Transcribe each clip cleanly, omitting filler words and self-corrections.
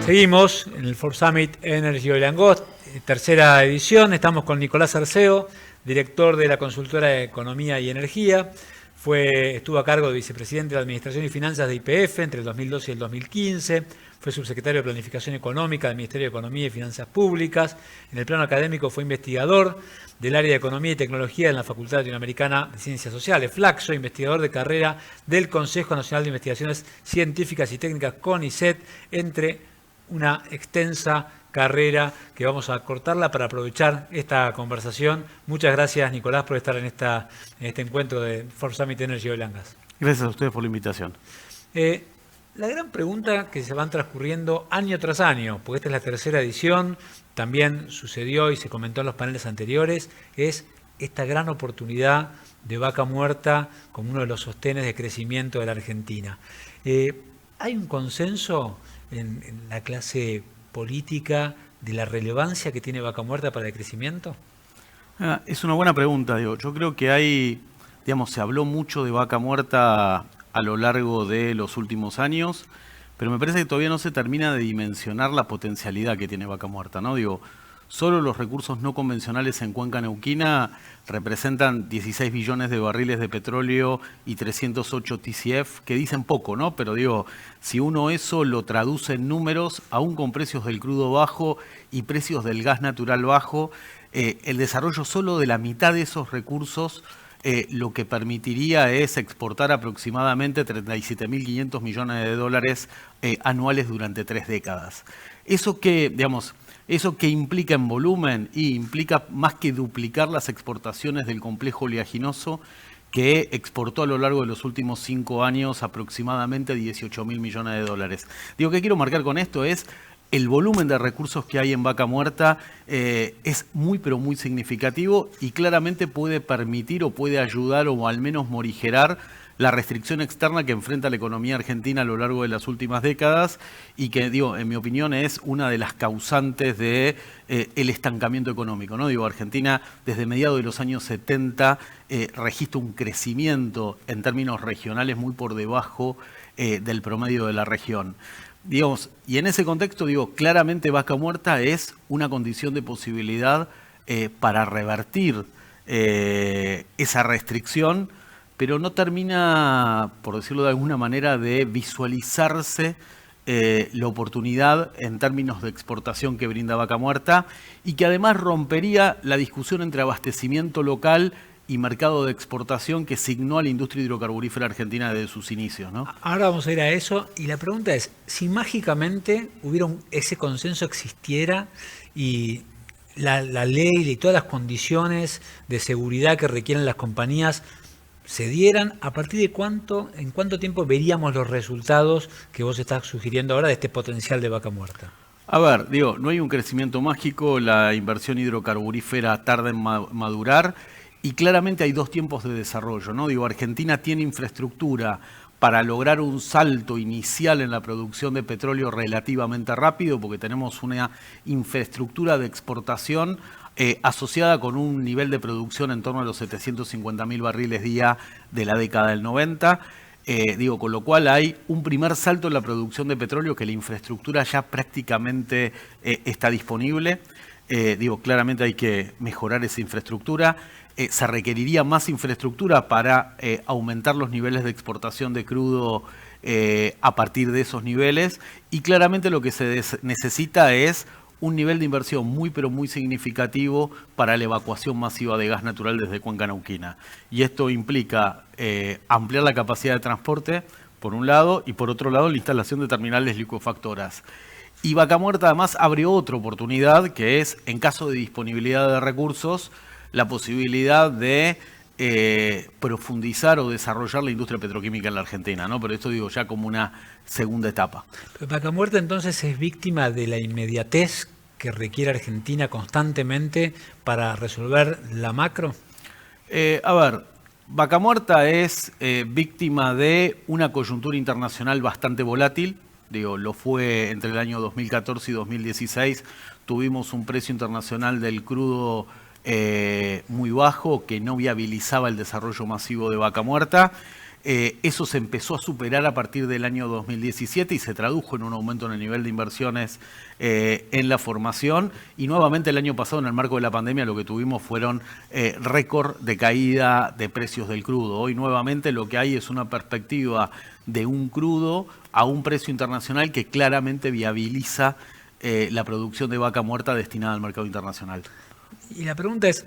Seguimos en el Ford Summit Energy Oil and Gas, tercera edición. Estamos con Nicolás Arceo, director de la consultora de Economía y Energía. Estuvo a cargo de vicepresidente de Administración y Finanzas de YPF entre el 2012 y el 2015. Fue subsecretario de Planificación Económica del Ministerio de Economía y Finanzas Públicas. En el plano académico fue investigador del área de Economía y Tecnología en la Facultad Latinoamericana de Ciencias Sociales, Flaxo, investigador de carrera del Consejo Nacional de Investigaciones Científicas y Técnicas, CONICET, entre una extensa carrera que vamos a cortarla para aprovechar esta conversación. Muchas gracias, Nicolás, por estar en este encuentro de Ford Summit Energy Oil and Gas. Gracias a ustedes por la invitación. La gran pregunta que se van transcurriendo año tras año, porque esta es la tercera edición, también sucedió y se comentó en los paneles anteriores, es esta gran oportunidad de Vaca Muerta como uno de los sostenes de crecimiento de la Argentina. ¿Hay un consenso en la clase política de la relevancia que tiene Vaca Muerta para el crecimiento? Es una buena pregunta, digo. Yo creo que se habló mucho de Vaca Muerta a lo largo de los últimos años, pero me parece que todavía no se termina de dimensionar la potencialidad que tiene Vaca Muerta, ¿no? Digo, solo los recursos no convencionales en Cuenca Neuquina representan 16 billones de barriles de petróleo y 308 TCF, que dicen poco, ¿no? Pero digo, si uno eso lo traduce en números, aún con precios del crudo bajo y precios del gas natural bajo, el desarrollo solo de la mitad de esos recursos lo que permitiría es exportar aproximadamente 37.500 millones de dólares anuales durante 3 décadas. Eso que implica en volumen y implica más que duplicar las exportaciones del complejo oleaginoso que exportó a lo largo de los últimos 5 años aproximadamente 18.000 millones de dólares. Digo, ¿qué quiero marcar con esto? Es el volumen de recursos que hay en Vaca Muerta es muy pero muy significativo y claramente puede permitir o puede ayudar o al menos morigerar la restricción externa que enfrenta la economía argentina a lo largo de las últimas décadas y que, en mi opinión, es una de las causantes de el estancamiento económico, ¿no? Argentina desde mediados de los años 70 registra un crecimiento en términos regionales muy por debajo del promedio de la región. Y en ese contexto, claramente Vaca Muerta es una condición de posibilidad para revertir esa restricción, pero no termina, por decirlo de alguna manera, de visualizarse la oportunidad en términos de exportación que brinda Vaca Muerta y que además rompería la discusión entre abastecimiento local y mercado de exportación que signó a la industria hidrocarburífera argentina desde sus inicios, ¿no? Ahora vamos a ir a eso y la pregunta es, si mágicamente ese consenso existiera y la ley y todas las condiciones de seguridad que requieren las compañías se dieran, ¿a partir de en cuánto tiempo veríamos los resultados que vos estás sugiriendo ahora de este potencial de Vaca Muerta? A ver, no hay un crecimiento mágico, la inversión hidrocarburífera tarda en madurar y claramente hay 2 tiempos de desarrollo, ¿no? Argentina tiene infraestructura para lograr un salto inicial en la producción de petróleo relativamente rápido porque tenemos una infraestructura de exportación asociada con un nivel de producción en torno a los 750.000 barriles día de la década del 90. Con lo cual hay un primer salto en la producción de petróleo que la infraestructura ya prácticamente está disponible. Claramente hay que mejorar esa infraestructura. Se requeriría más infraestructura para aumentar los niveles de exportación de crudo a partir de esos niveles. Y claramente lo que se necesita es un nivel de inversión muy pero muy significativo para la evacuación masiva de gas natural desde Cuenca Neuquina. Y esto implica ampliar la capacidad de transporte, por un lado, y por otro lado la instalación de terminales licuefactoras. Y Vaca Muerta además abre otra oportunidad que es, en caso de disponibilidad de recursos, la posibilidad de profundizar o desarrollar la industria petroquímica en la Argentina, ¿no? Pero esto ya como una segunda etapa. Pero Vaca Muerta entonces es víctima de la inmediatez que requiere Argentina constantemente para resolver la macro. Vaca Muerta es víctima de una coyuntura internacional bastante volátil. Digo, lo fue entre el año 2014 y 2016. Tuvimos un precio internacional del crudo muy bajo que no viabilizaba el desarrollo masivo de Vaca Muerta. Eso se empezó a superar a partir del año 2017 y se tradujo en un aumento en el nivel de inversiones en la formación. Y nuevamente el año pasado, en el marco de la pandemia, lo que tuvimos fueron récord de caída de precios del crudo. Hoy nuevamente lo que hay es una perspectiva de un crudo a un precio internacional que claramente viabiliza la producción de vaca muerta destinada al mercado internacional. Y la pregunta es,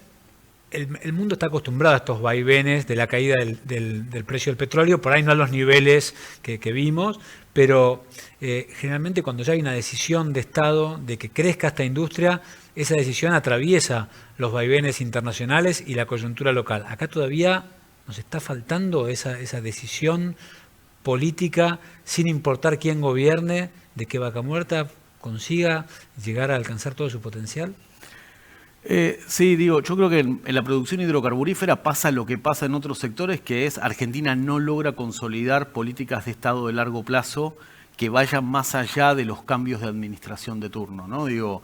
el mundo está acostumbrado a estos vaivenes de la caída del precio del petróleo, por ahí no a los niveles que vimos, pero generalmente cuando ya hay una decisión de Estado de que crezca esta industria, esa decisión atraviesa los vaivenes internacionales y la coyuntura local. Acá todavía nos está faltando esa decisión política, sin importar quién gobierne, de que Vaca Muerta consiga llegar a alcanzar todo su potencial. Sí, digo, yo creo que en la producción hidrocarburífera pasa lo que pasa en otros sectores, que es Argentina no logra consolidar políticas de Estado de largo plazo que vayan más allá de los cambios de administración de turno, ¿no? Digo,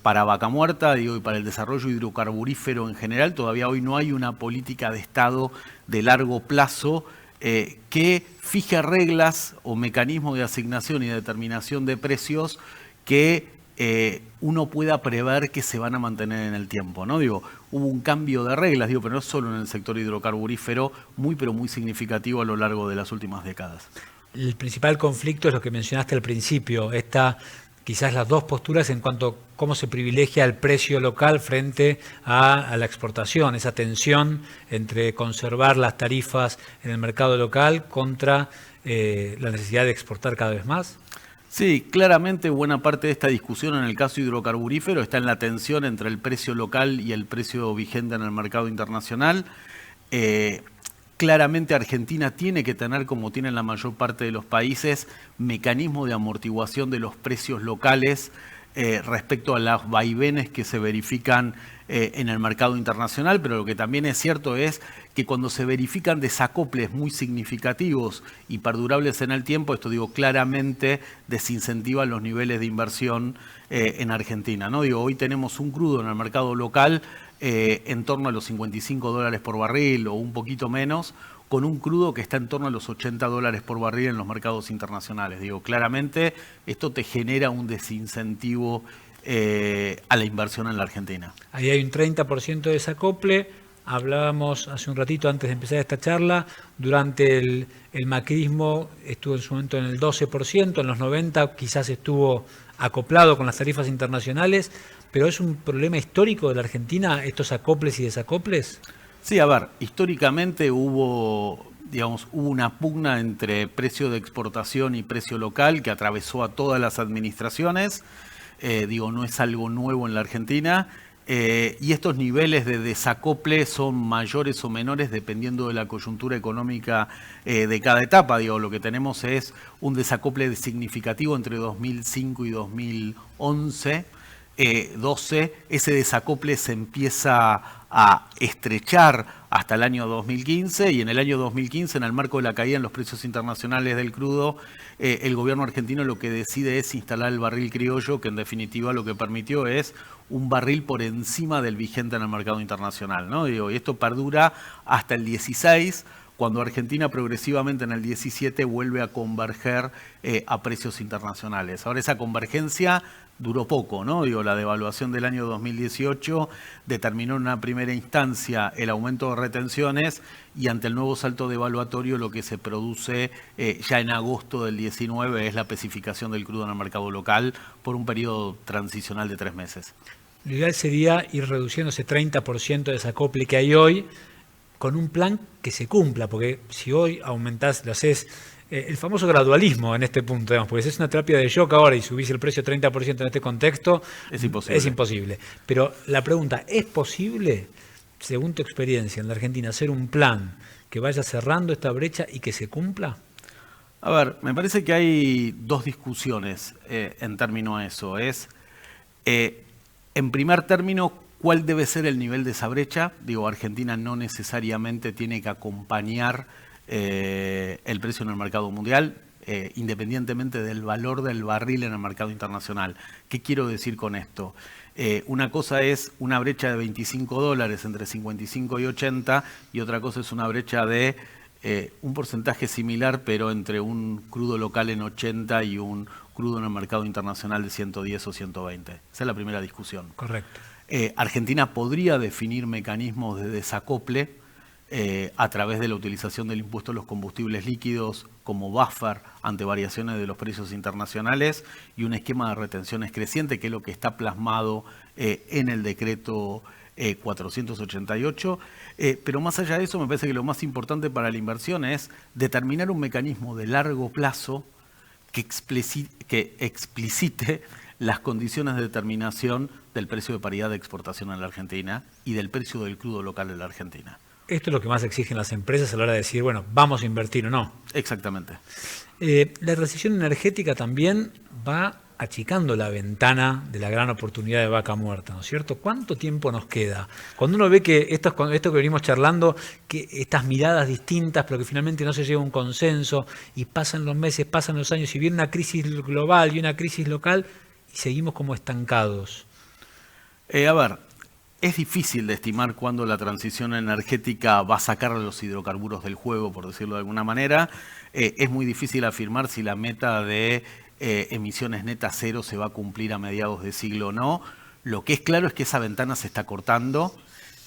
para Vaca Muerta, digo, y para el desarrollo hidrocarburífero en general, todavía hoy no hay una política de Estado de largo plazo que fije reglas o mecanismos de asignación y determinación de precios que uno pueda prever que se van a mantener en el tiempo, ¿no? Digo, hubo un cambio de reglas, digo, pero no solo en el sector hidrocarburífero, pero muy significativo a lo largo de las últimas décadas. El principal conflicto es lo que mencionaste al principio, quizás las dos posturas en cuanto a cómo se privilegia el precio local frente a la exportación, esa tensión entre conservar las tarifas en el mercado local contra la necesidad de exportar cada vez más. Sí, claramente buena parte de esta discusión en el caso hidrocarburífero está en la tensión entre el precio local y el precio vigente en el mercado internacional. Claramente Argentina tiene que tener, como tienen la mayor parte de los países, mecanismos de amortiguación de los precios locales respecto a los vaivenes que se verifican en el mercado internacional, pero lo que también es cierto es que cuando se verifican desacoples muy significativos y perdurables en el tiempo, esto digo claramente desincentiva los niveles de inversión en Argentina, ¿no? Digo, hoy tenemos un crudo en el mercado local en torno a los $55 por barril o un poquito menos, con un crudo que está en torno a los $80 por barril en los mercados internacionales. Digo, claramente esto te genera un desincentivo a la inversión en la Argentina. Ahí hay un 30% de desacople. Hablábamos hace un ratito antes de empezar esta charla, durante el macrismo estuvo en su momento en el 12%, en los 90 quizás estuvo acoplado con las tarifas internacionales, pero ¿es un problema histórico de la Argentina estos acoples y desacoples? Sí, a ver, históricamente hubo una pugna entre precio de exportación y precio local que atravesó a todas las administraciones. No es algo nuevo en la Argentina. Y estos niveles de desacople son mayores o menores dependiendo de la coyuntura económica de cada etapa. Lo que tenemos es un desacople significativo entre 2005 y 2011. 12, ese desacople se empieza a estrechar hasta el año 2015 y en el año 2015, en el marco de la caída en los precios internacionales del crudo, el gobierno argentino lo que decide es instalar el barril criollo, que en definitiva lo que permitió es un barril por encima del vigente en el mercado internacional, ¿no? Y esto perdura hasta el 16, cuando Argentina progresivamente en el 17 vuelve a converger a precios internacionales. Ahora esa convergencia duró poco, ¿no? La devaluación del año 2018 determinó en una primera instancia el aumento de retenciones y ante el nuevo salto devaluatorio lo que se produce ya en agosto del 19 es la especificación del crudo en el mercado local por un periodo transicional de 3 meses. Lo ideal sería ir reduciendo ese 30% de desacople que hay hoy con un plan que se cumpla, porque si hoy aumentás, lo haces, el famoso gradualismo en este punto, digamos, porque si es una terapia de shock ahora y subís el precio 30% en este contexto, es imposible. Es imposible. Pero la pregunta, ¿es posible, según tu experiencia en la Argentina, hacer un plan que vaya cerrando esta brecha y que se cumpla? A ver, me parece que hay dos discusiones en torno a eso. En primer término, ¿cuál debe ser el nivel de esa brecha? Argentina no necesariamente tiene que acompañar el precio en el mercado mundial. independientemente del valor del barril en el mercado internacional. ¿Qué quiero decir con esto? Una cosa es una brecha de $25 entre 55 y 80 y otra cosa es una brecha de un porcentaje similar, pero entre un crudo local en 80 y un crudo en el mercado internacional de 110 o 120. Esa es la primera discusión. Correcto. Argentina podría definir mecanismos de desacople a través de la utilización del impuesto a los combustibles líquidos como buffer ante variaciones de los precios internacionales y un esquema de retenciones creciente, que es lo que está plasmado en el decreto 488. Pero más allá de eso, me parece que lo más importante para la inversión es determinar un mecanismo de largo plazo que explicite las condiciones de determinación del precio de paridad de exportación en la Argentina y del precio del crudo local en la Argentina. Esto es lo que más exigen las empresas a la hora de decir, bueno, vamos a invertir o no. Exactamente. La transición energética también va achicando la ventana de la gran oportunidad de Vaca Muerta, ¿no es cierto? ¿Cuánto tiempo nos queda? Cuando uno ve que esto que venimos charlando, que estas miradas distintas, pero que finalmente no se llega a un consenso, y pasan los meses, pasan los años, y viene una crisis global y una crisis local, y seguimos como estancados. Es difícil de estimar cuándo la transición energética va a sacar a los hidrocarburos del juego, por decirlo de alguna manera. Es muy difícil afirmar si la meta de emisiones netas cero se va a cumplir a mediados de siglo o no. Lo que es claro es que esa ventana se está cortando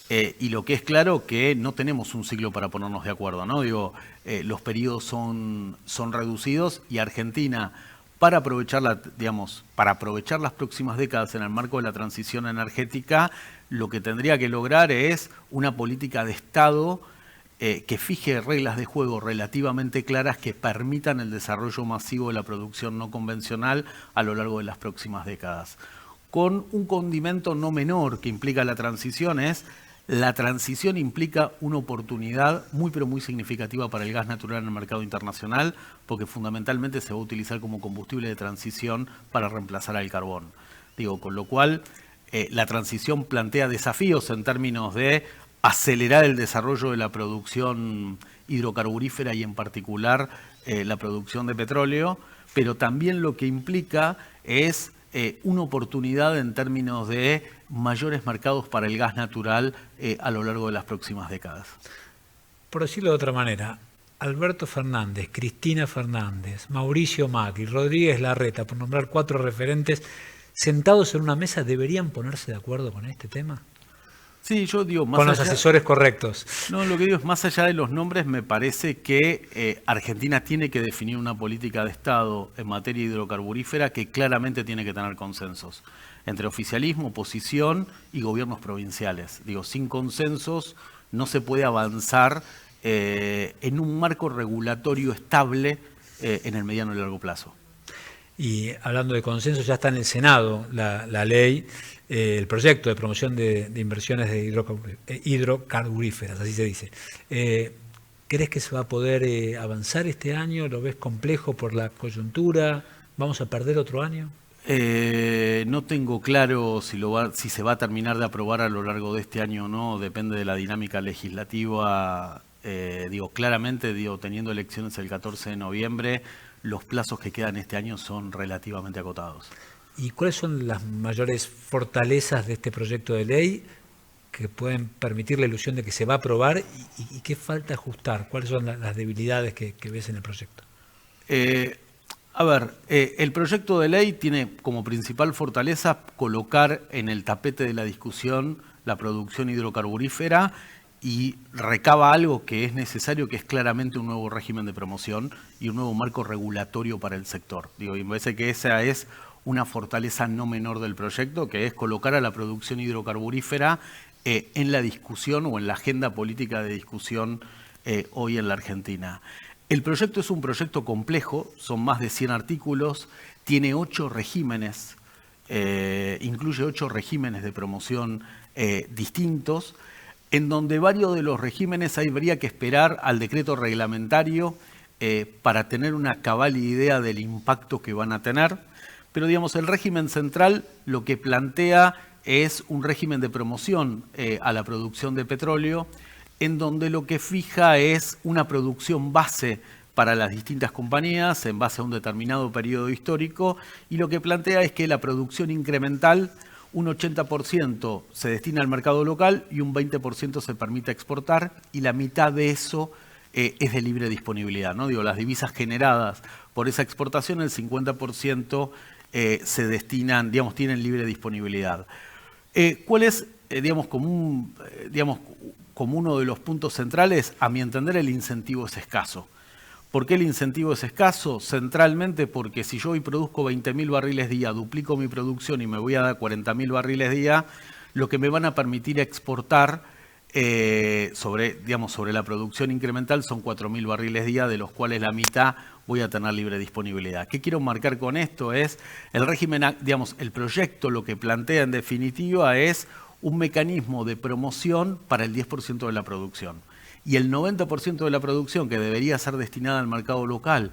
y lo que es claro que no tenemos un siglo para ponernos de acuerdo, ¿no? Los periodos son reducidos y Argentina, para aprovechar las próximas décadas en el marco de la transición energética, lo que tendría que lograr es una política de Estado que fije reglas de juego relativamente claras que permitan el desarrollo masivo de la producción no convencional a lo largo de las próximas décadas. Con un condimento no menor que implica la transición la transición implica una oportunidad muy pero muy significativa para el gas natural en el mercado internacional, porque fundamentalmente se va a utilizar como combustible de transición para reemplazar al carbón. Con lo cual la transición plantea desafíos en términos de acelerar el desarrollo de la producción hidrocarburífera y en particular la producción de petróleo, pero también lo que implica es una oportunidad en términos de mayores mercados para el gas natural a lo largo de las próximas décadas. Por decirlo de otra manera, Alberto Fernández, Cristina Fernández, Mauricio Macri, Rodríguez Larreta, por nombrar 4 referentes, sentados en una mesa, ¿deberían ponerse de acuerdo con este tema? Sí, yo digo, más con los asesores correctos. No, lo que digo es, más allá de los nombres, me parece que Argentina tiene que definir una política de Estado en materia hidrocarburífera que claramente tiene que tener consensos entre oficialismo, oposición y gobiernos provinciales. Sin consensos no se puede avanzar en un marco regulatorio estable en el mediano y largo plazo. Y hablando de consenso, ya está en el Senado la ley, el proyecto de promoción de inversiones de hidrocarburíferas, así se dice. ¿Crees que se va a poder avanzar este año? ¿Lo ves complejo por la coyuntura? ¿Vamos a perder otro año? No tengo claro si se va a terminar de aprobar a lo largo de este año o no, depende de la dinámica legislativa. Claramente, teniendo elecciones el 14 de noviembre, los plazos que quedan este año son relativamente acotados. ¿Y cuáles son las mayores fortalezas de este proyecto de ley que pueden permitir la ilusión de que se va a aprobar y qué falta ajustar? ¿Cuáles son las debilidades que ves en el proyecto? El proyecto de ley tiene como principal fortaleza colocar en el tapete de la discusión la producción hidrocarburífera y recaba algo que es necesario, que es claramente un nuevo régimen de promoción y un nuevo marco regulatorio para el sector. Y me parece que esa es una fortaleza no menor del proyecto, que es colocar a la producción hidrocarburífera en la discusión o en la agenda política de discusión hoy en la Argentina. El proyecto es un proyecto complejo, son más de 100 artículos, tiene 8 regímenes, incluye 8 regímenes de promoción distintos, en donde varios de los regímenes habría que esperar al decreto reglamentario para tener una cabal idea del impacto que van a tener. Pero el régimen central lo que plantea es un régimen de promoción a la producción de petróleo, en donde lo que fija es una producción base para las distintas compañías en base a un determinado periodo histórico, y lo que plantea es que la producción incremental, un 80% se destina al mercado local y un 20% se permite exportar, y la mitad de eso es de libre disponibilidad, ¿no? Digo, las divisas generadas por esa exportación, el 50% se destinan, digamos, tienen libre disponibilidad. ¿Cuál es, como uno de los puntos centrales? A mi entender, el incentivo es escaso. ¿Por qué el incentivo es escaso? Centralmente porque si yo hoy produzco 20.000 barriles día, duplico mi producción y me voy a dar 40.000 barriles día, lo que me van a permitir exportar sobre la producción incremental son 4.000 barriles día, de los cuales la mitad voy a tener libre disponibilidad. ¿Qué quiero marcar con esto? Es el régimen, el proyecto lo que plantea en definitiva es un mecanismo de promoción para el 10% de la producción. Y el 90% de la producción que debería ser destinada al mercado local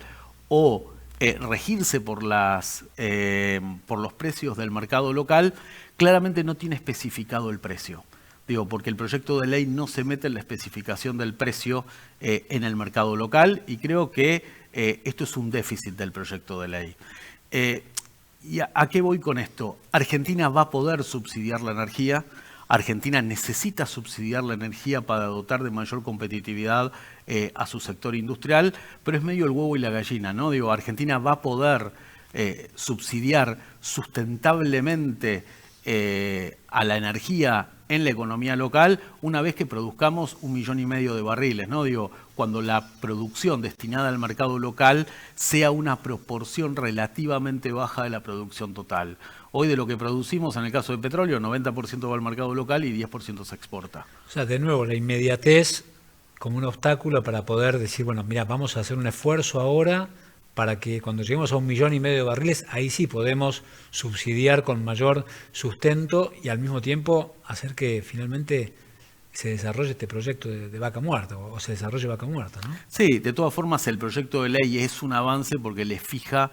o regirse por los precios del mercado local, claramente no tiene especificado el precio. Digo, porque el proyecto de ley no se mete en la especificación del precio en el mercado local, y creo que esto es un déficit del proyecto de ley. ¿Y a qué voy con esto? Argentina va a poder subsidiar la energía. Argentina necesita subsidiar la energía para dotar de mayor competitividad a su sector industrial, pero es medio el huevo y la gallina, ¿no? Digo, Argentina va a poder subsidiar sustentablemente a la energía en la economía local una vez que produzcamos 1,5 millones de barriles, ¿no? Digo, cuando la producción destinada al mercado local sea una proporción relativamente baja de la producción total. Hoy de lo que producimos, en el caso de petróleo, 90% va al mercado local y 10% se exporta. O sea, de nuevo, la inmediatez como un obstáculo para poder decir, bueno, mira, vamos a hacer un esfuerzo ahora para que cuando lleguemos a 1,5 millones de barriles, ahí sí podemos subsidiar con mayor sustento y al mismo tiempo hacer que finalmente se desarrolle este proyecto de Vaca Muerta, o se desarrolle Vaca Muerta, ¿no? Sí, de todas formas el proyecto de ley es un avance porque le fija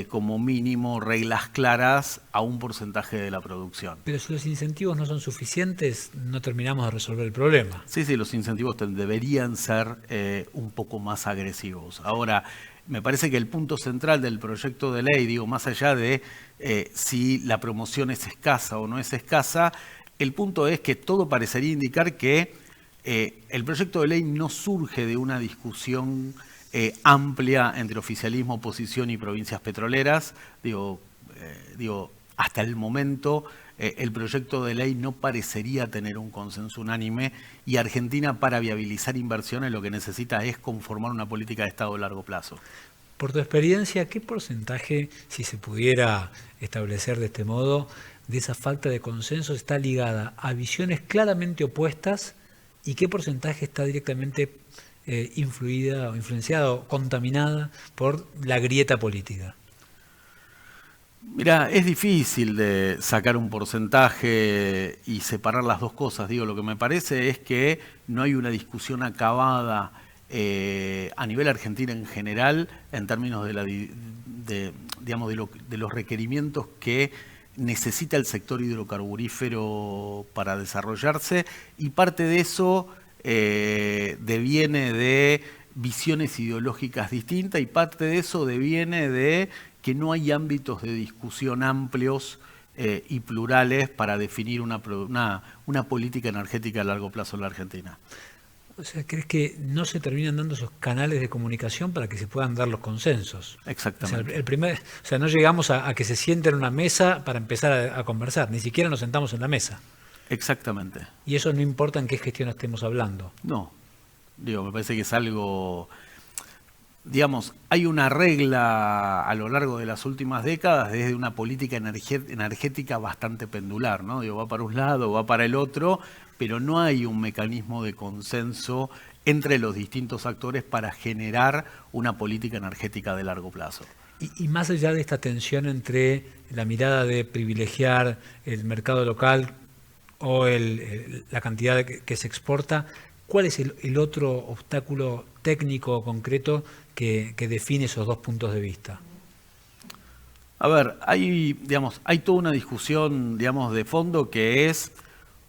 como mínimo reglas claras a un porcentaje de la producción. Pero si los incentivos no son suficientes, no terminamos de resolver el problema. Sí, los incentivos deberían ser un poco más agresivos. Ahora, me parece que el punto central del proyecto de ley, digo, más allá de si la promoción es escasa o no es escasa, el punto es que todo parecería indicar que el proyecto de ley no surge de una discusión amplia entre oficialismo, oposición y provincias petroleras. Digo, hasta el momento el proyecto de ley no parecería tener un consenso unánime, y Argentina, para viabilizar inversiones, lo que necesita es conformar una política de Estado a largo plazo. Por tu experiencia, ¿qué porcentaje, si se pudiera establecer de este modo, de esa falta de consenso está ligada a visiones claramente opuestas, y qué porcentaje está directamente influida o influenciada o contaminada por la grieta política? Mira, es difícil de sacar un porcentaje y separar las dos cosas. Digo, lo que me parece es que no hay una discusión acabada a nivel argentino en general en términos de los requerimientos que necesita el sector hidrocarburífero para desarrollarse, y parte de eso deviene de visiones ideológicas distintas, y parte de eso deviene de que no hay ámbitos de discusión amplios y plurales para definir una política energética a largo plazo en la Argentina. O sea, ¿crees que no se terminan dando esos canales de comunicación para que se puedan dar los consensos? Exactamente. O sea, no llegamos a que se sienten en una mesa para empezar a conversar, ni siquiera nos sentamos en la mesa. Exactamente. Y eso no importa en qué gestión estemos hablando. No, me parece que es algo... hay una regla a lo largo de las últimas décadas desde una política energética bastante pendular, ¿no? Va para un lado, va para el otro, pero no hay un mecanismo de consenso entre los distintos actores para generar una política energética de largo plazo. Y más allá de esta tensión entre la mirada de privilegiar el mercado local o la cantidad que se exporta, ¿cuál es el otro obstáculo técnico o concreto que define esos dos puntos de vista? A ver, hay toda una discusión, de fondo, que es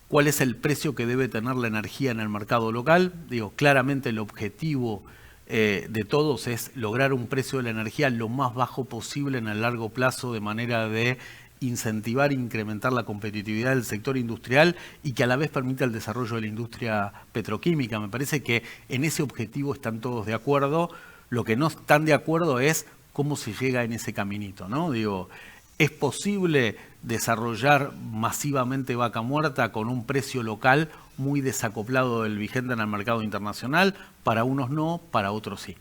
cuál es el precio que debe tener la energía en el mercado local. Claramente el objetivo de todos es lograr un precio de la energía lo más bajo posible en el largo plazo, de manera de incentivar e incrementar la competitividad del sector industrial y que a la vez permita el desarrollo de la industria petroquímica. Me parece que en ese objetivo están todos de acuerdo. Lo que no están de acuerdo es cómo se llega en ese caminito, ¿no? Digo, ¿es posible desarrollar masivamente Vaca Muerta con un precio local muy desacoplado del vigente en el mercado internacional? Para unos no, para otros sí.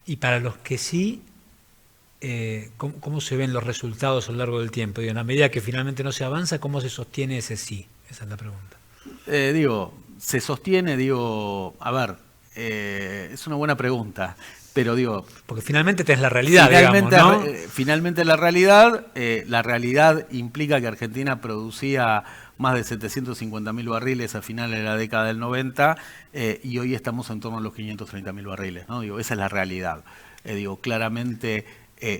Y para los que sí, ¿cómo se ven los resultados a lo largo del tiempo? Digo, en la medida que finalmente no se avanza, ¿cómo se sostiene ese sí? Esa es la pregunta. Se sostiene, a ver, es una buena pregunta, pero porque finalmente esta es la realidad, digamos, ¿no? Finalmente la realidad implica que Argentina producía más de 750.000 barriles a finales de la década del 90 y hoy estamos en torno a los 530.000 barriles, ¿no? Esa es la realidad. Claramente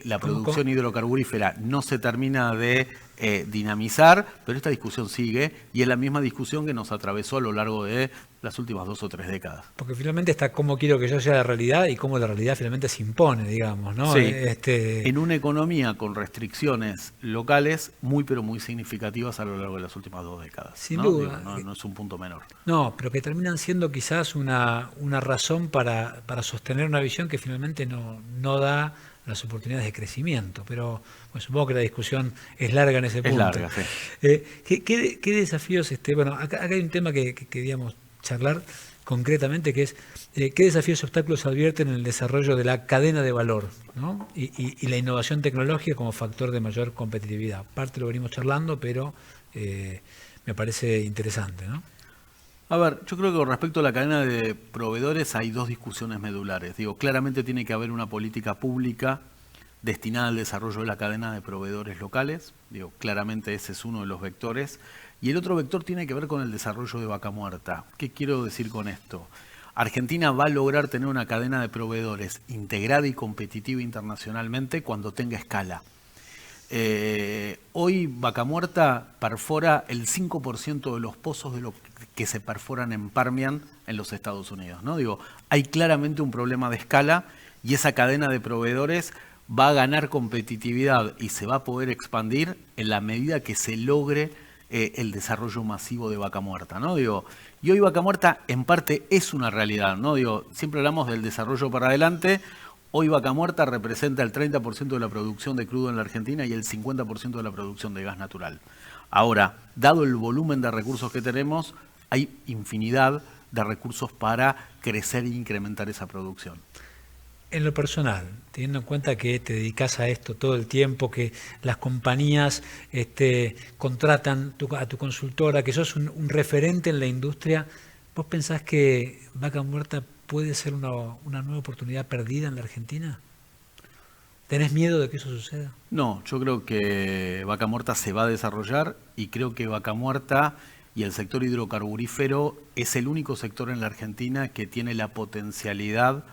la producción hidrocarburífera no se termina de dinamizar, pero esta discusión sigue y es la misma discusión que nos atravesó a lo largo de las últimas 2 o 3 décadas. Porque finalmente está cómo quiero que yo sea la realidad y cómo la realidad finalmente se impone, digamos, ¿no? Sí, en una economía con restricciones locales muy pero muy significativas a lo largo de las últimas 2 décadas. Sin duda. No es un punto menor. No, pero que terminan siendo quizás una razón para sostener una visión que finalmente no da las oportunidades de crecimiento, pero bueno, supongo que la discusión es larga en ese punto. Es larga, sí. ¿Qué desafíos, bueno, acá hay un tema que queríamos charlar concretamente, que es qué desafíos y obstáculos advierten en el desarrollo de la cadena de valor, ¿no? y la innovación tecnológica como factor de mayor competitividad. Parte lo venimos charlando, pero me parece interesante, ¿no? A ver, yo creo que con respecto a la cadena de proveedores hay 2 discusiones medulares. Claramente tiene que haber una política pública destinada al desarrollo de la cadena de proveedores locales. Claramente ese es uno de los vectores. Y el otro vector tiene que ver con el desarrollo de Vaca Muerta. ¿Qué quiero decir con esto? Argentina va a lograr tener una cadena de proveedores integrada y competitiva internacionalmente cuando tenga escala. Hoy Vaca Muerta perfora el 5% de los pozos de lo que se perforan en Permian en los Estados Unidos, ¿no? Hay claramente un problema de escala y esa cadena de proveedores va a ganar competitividad y se va a poder expandir en la medida que se logre el desarrollo masivo de Vaca Muerta, ¿no? Y hoy Vaca Muerta en parte es una realidad, ¿no? Siempre hablamos del desarrollo para adelante. Hoy Vaca Muerta representa el 30% de la producción de crudo en la Argentina y el 50% de la producción de gas natural. Ahora, dado el volumen de recursos que tenemos, hay infinidad de recursos para crecer e incrementar esa producción. En lo personal, teniendo en cuenta que te dedicas a esto todo el tiempo, que las compañías contratan a tu consultora, que sos un referente en la industria, ¿vos pensás que Vaca Muerta puede ser una nueva oportunidad perdida en la Argentina? ¿Tenés miedo de que eso suceda? No, yo creo que Vaca Muerta se va a desarrollar y creo que Vaca Muerta y el sector hidrocarburífero es el único sector en la Argentina que tiene la potencialidad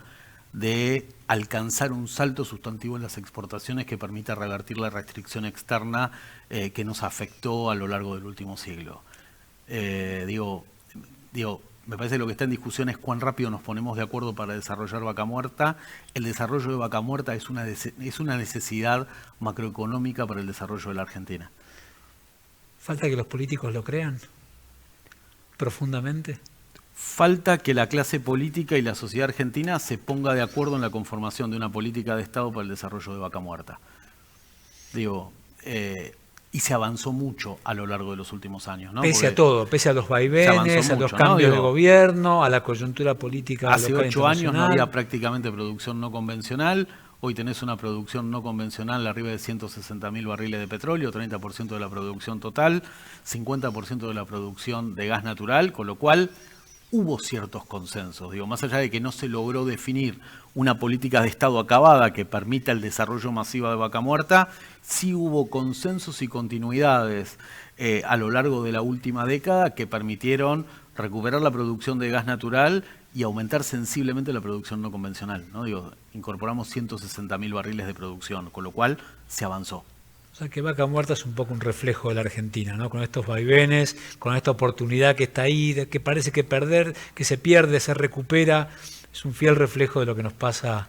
de alcanzar un salto sustantivo en las exportaciones que permita revertir la restricción externa que nos afectó a lo largo del último siglo. Me parece que lo que está en discusión es cuán rápido nos ponemos de acuerdo para desarrollar Vaca Muerta. El desarrollo de Vaca Muerta es una necesidad macroeconómica para el desarrollo de la Argentina. ¿Falta que los políticos lo crean profundamente? Falta que la clase política y la sociedad argentina se ponga de acuerdo en la conformación de una política de Estado para el desarrollo de Vaca Muerta. Y se avanzó mucho a lo largo de los últimos años, ¿no? Pese a todo, pese a los vaivenes, a los cambios de gobierno, a la coyuntura política hace local 8 años no había prácticamente producción no convencional. Hoy tenés una producción no convencional arriba de 160.000 barriles de petróleo, 30% de la producción total, 50% de la producción de gas natural, con lo cual hubo ciertos consensos. Más allá de que no se logró definir una política de Estado acabada que permita el desarrollo masivo de Vaca Muerta, sí hubo consensos y continuidades a lo largo de la última década que permitieron recuperar la producción de gas natural y aumentar sensiblemente la producción no convencional, ¿no? Incorporamos 160.000 barriles de producción, con lo cual se avanzó. O sea que Vaca Muerta es un poco un reflejo de la Argentina, ¿no? Con estos vaivenes, con esta oportunidad que está ahí, que parece que se pierde, se recupera, es un fiel reflejo de lo que nos pasa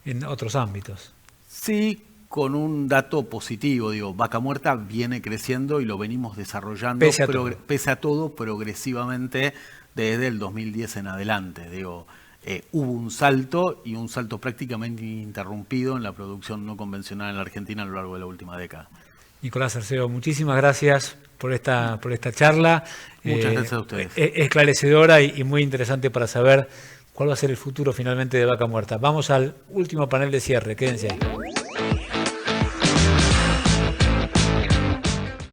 en otros ámbitos. Sí, con un dato positivo, digo, Vaca Muerta viene creciendo y lo venimos desarrollando pese a todo progresivamente desde el 2010 en adelante. Digo, hubo un salto y un salto prácticamente ininterrumpido en la producción no convencional en la Argentina a lo largo de la última década. Nicolás Cerceo, muchísimas gracias por esta charla. Muchas gracias a ustedes. Esclarecedora y muy interesante para saber cuál va a ser el futuro finalmente de Vaca Muerta. Vamos al último panel de cierre, quédense ahí.